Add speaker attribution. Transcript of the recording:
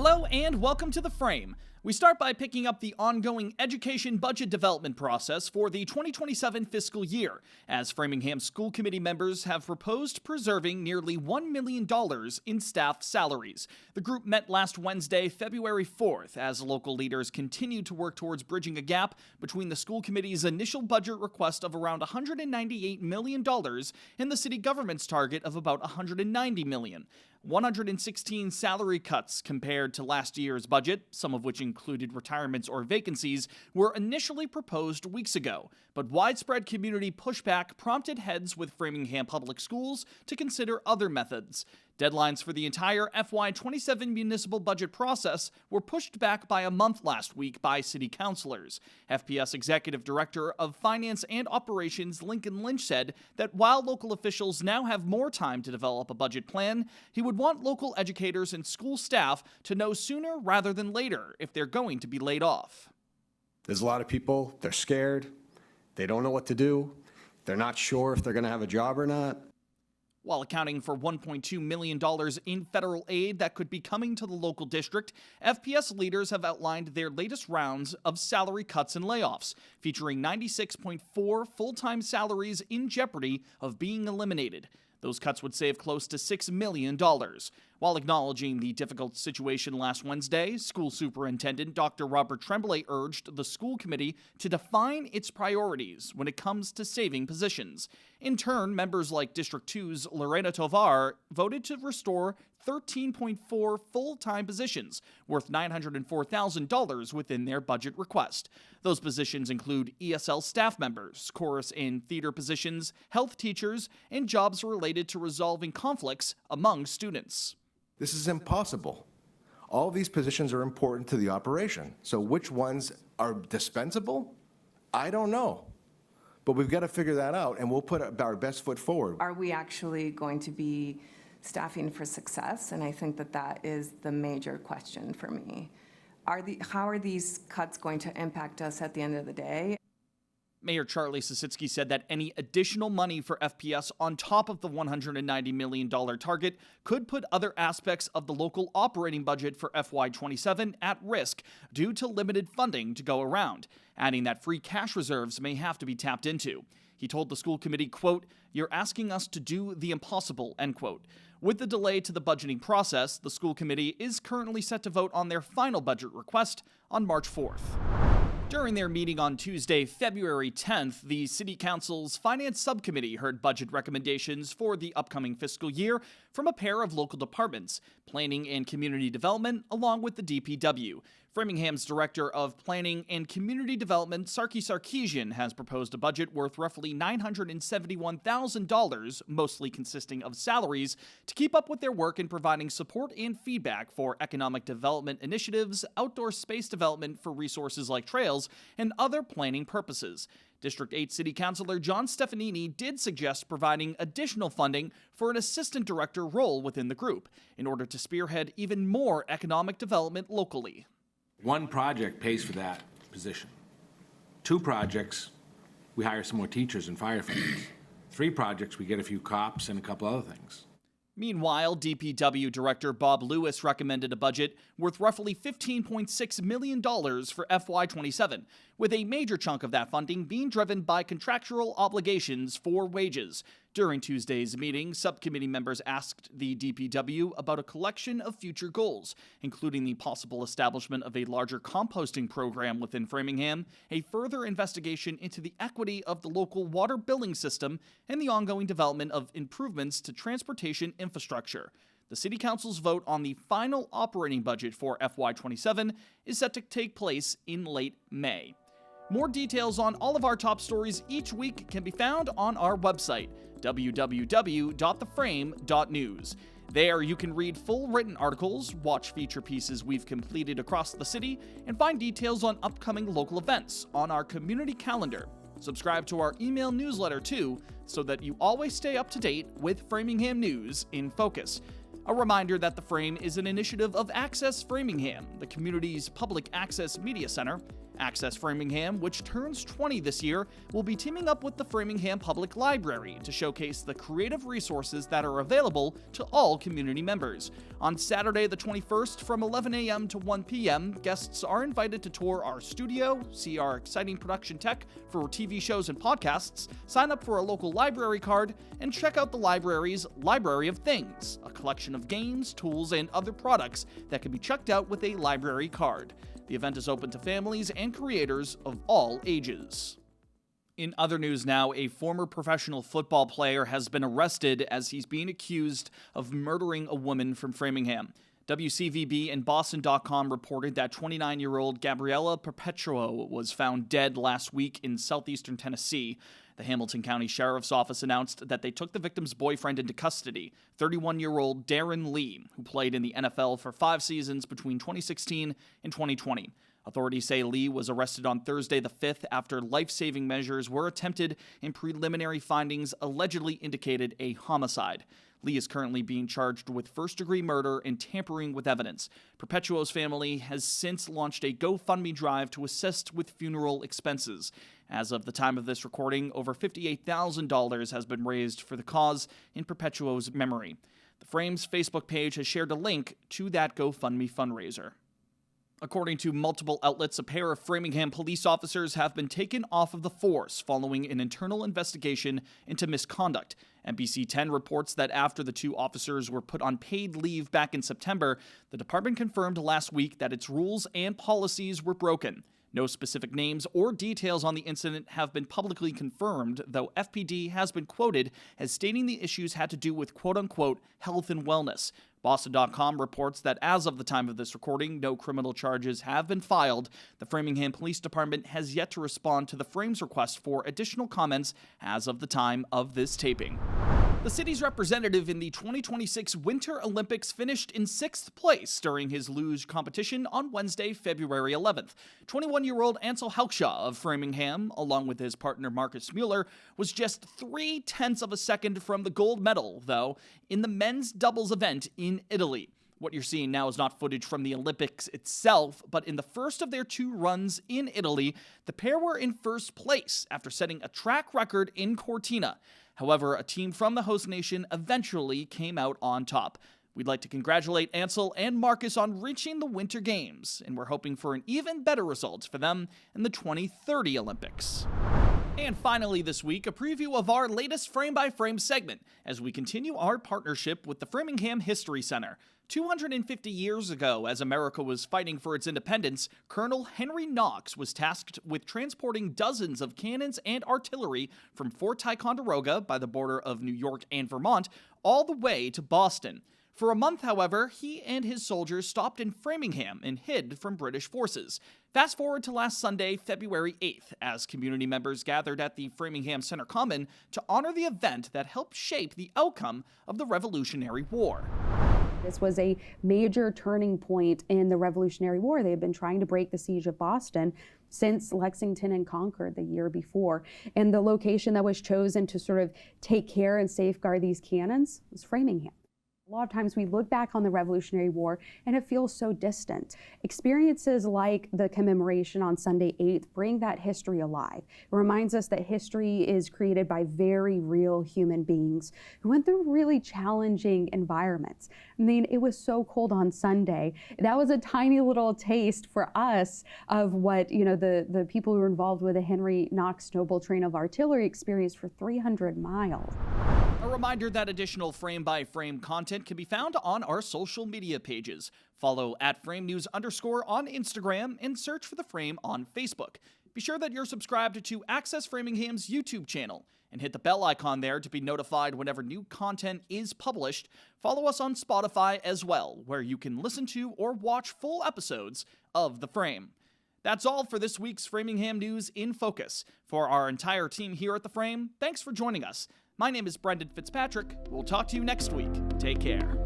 Speaker 1: Hello and welcome to The Frame. We start by picking up the ongoing education budget development process for the 2027 fiscal year, as Framingham School Committee members have proposed preserving nearly $1 million in staff salaries. The group met last Wednesday, February 4th, as local leaders continue to work towards bridging a gap between the school committee's initial budget request of around $198 million and the city government's target of about $190 million. 116 salary cuts compared to last year's budget, some of which included retirements or vacancies, were initially proposed weeks ago, but widespread community pushback prompted heads with Framingham Public Schools to consider other methods. Deadlines for the entire FY27 municipal budget process were pushed back by a month last week by city councilors. FPS Executive Director of Finance and Operations Lincoln Lynch said that while local officials now have more time to develop a budget plan, he would want local educators and school staff to know sooner rather than later if they're going to be laid off.
Speaker 2: There's a lot of people, they're scared, they don't know what to do, they're not sure if they're going to have a job or not.
Speaker 1: While accounting for $1.2 million in federal aid that could be coming to the local district, FPS leaders have outlined their latest rounds of salary cuts and layoffs, featuring 96.4 full-time salaries in jeopardy of being eliminated. Those cuts would save close to $6 million. While acknowledging the difficult situation last Wednesday, School Superintendent Dr. Robert Tremblay urged the school committee to define its priorities when it comes to saving positions. In turn, members like District 2's Lorena Tovar voted to restore 13.4 full-time positions, worth $904,000 within their budget request. Those positions include ESL staff members, chorus and theater positions, health teachers, and jobs related to resolving conflicts among students.
Speaker 2: This is impossible. All these positions are important to the operation. So which ones are dispensable? I don't know. But we've got to figure that out, and we'll put our best foot forward.
Speaker 3: Are we actually going to be staffing for success? And I think that is the major question for me. How are these cuts going to impact us at the end of the day?
Speaker 1: Mayor Charlie Sositsky said that any additional money for FPS on top of the $190 million target could put other aspects of the local operating budget for FY27 at risk due to limited funding to go around, adding that free cash reserves may have to be tapped into. He told the school committee, quote, "You're asking us to do the impossible," end quote. With the delay to the budgeting process, the school committee is currently set to vote on their final budget request on March 4th. During their meeting on Tuesday, February 10th, the City Council's Finance Subcommittee heard budget recommendations for the upcoming fiscal year from a pair of local departments, Planning and Community Development, along with the DPW. Framingham's Director of Planning and Community Development, Sarkis Sarkisian, has proposed a budget worth roughly $971,000, mostly consisting of salaries, to keep up with their work in providing support and feedback for economic development initiatives, outdoor space development for resources like trails, and other planning purposes. District 8 City Councilor John Stefanini did suggest providing additional funding for an assistant director role within the group in order to spearhead even more economic development locally.
Speaker 4: One project pays for that position. 2 projects, we hire some more teachers and firefighters. 3 projects, we get a few cops and a couple other things.
Speaker 1: Meanwhile, DPW Director Bob Lewis recommended a budget worth roughly $15.6 million for FY27, with a major chunk of that funding being driven by contractual obligations for wages. During Tuesday's meeting, subcommittee members asked the DPW about a collection of future goals, including the possible establishment of a larger composting program within Framingham, a further investigation into the equity of the local water billing system, and the ongoing development of improvements to transportation infrastructure. The City Council's vote on the final operating budget for FY27 is set to take place in late May. More details on all of our top stories each week can be found on our website, www.theframe.news. There you can read full written articles, watch feature pieces we've completed across the city, and find details on upcoming local events on our community calendar. Subscribe to our email newsletter too, so that you always stay up to date with Framingham news in focus. A reminder that The Frame is an initiative of Access Framingham, the community's public access media center. Access Framingham, which turns 20 this year, will be teaming up with the Framingham Public Library to showcase the creative resources that are available to all community members. On Saturday the 21st from 11 a.m. to 1 p.m., guests are invited to tour our studio, see our exciting production tech for TV shows and podcasts, sign up for a local library card, and check out the library's Library of Things, a collection of games, tools, and other products that can be checked out with a library card. The event is open to families and creators of all ages. In other news now, a former professional football player has been arrested as he's being accused of murdering a woman from Framingham. WCVB and Boston.com reported that 29-year-old Gabriella Perpétuo was found dead last week in southeastern Tennessee. The Hamilton County Sheriff's Office announced that they took the victim's boyfriend into custody, 31-year-old Darren Lee, who played in the NFL for 5 seasons between 2016 and 2020. Authorities say Lee was arrested on Thursday the 5th after life-saving measures were attempted and preliminary findings allegedly indicated a homicide. Lee is currently being charged with first-degree murder and tampering with evidence. Perpetuo's family has since launched a GoFundMe drive to assist with funeral expenses. As of the time of this recording, over $58,000 has been raised for the cause in Perpetuo's memory. The Frame's Facebook page has shared a link to that GoFundMe fundraiser. According to multiple outlets, a pair of Framingham police officers have been taken off of the force following an internal investigation into misconduct. NBC 10 reports that after the 2 officers were put on paid leave back in September, the department confirmed last week that its rules and policies were broken. No specific names or details on the incident have been publicly confirmed, though FPD has been quoted as stating the issues had to do with quote-unquote health and wellness. Boston.com reports that as of the time of this recording, no criminal charges have been filed. The Framingham Police Department has yet to respond to the Frame's request for additional comments as of the time of this taping. The city's representative in the 2026 Winter Olympics finished in 6th place during his luge competition on Wednesday, February 11th. 21-year-old Ansel Haugsjaa of Framingham, along with his partner Marcus Mueller, was just 0.3 of a second from the gold medal, though, in the men's doubles event in Italy. What you're seeing now is not footage from the Olympics itself, but in the first of their 2 runs in Italy, the pair were in first place after setting a track record in Cortina. However, a team from the host nation eventually came out on top. We'd like to congratulate Ansel and Marcus on reaching the Winter Games, and we're hoping for an even better result for them in the 2030 Olympics. And finally this week, a preview of our latest frame-by-frame segment as we continue our partnership with the Framingham History Center. 250 years ago, as America was fighting for its independence, Colonel Henry Knox was tasked with transporting dozens of cannons and artillery from Fort Ticonderoga by the border of New York and Vermont all the way to Boston. For a month, however, he and his soldiers stopped in Framingham and hid from British forces. Fast forward to last Sunday, February 8th, as community members gathered at the Framingham Center Common to honor the event that helped shape the outcome of the Revolutionary War.
Speaker 5: This was a major turning point in the Revolutionary War. They had been trying to break the siege of Boston since Lexington and Concord the year before. And the location that was chosen to sort of take care and safeguard these cannons was Framingham. A lot of times we look back on the Revolutionary War and it feels so distant. Experiences like the commemoration on Sunday 8th bring that history alive. It reminds us that history is created by very real human beings who went through really challenging environments. I mean, it was so cold on Sunday. That was a tiny little taste for us of what, the people who were involved with the Henry Knox Noble Train of Artillery experienced for 300 miles.
Speaker 1: A reminder that additional frame-by-frame content can be found on our social media pages. Follow @FrameNews_ on Instagram and search for The Frame on Facebook. Be sure that you're subscribed to Access Framingham's YouTube channel and hit the bell icon there to be notified whenever new content is published. Follow us on Spotify as well, where you can listen to or watch full episodes of The Frame. That's all for this week's Framingham News in Focus. For our entire team here at The Frame, thanks for joining us. My name is Brendan Fitzpatrick. We'll talk to you next week. Take care.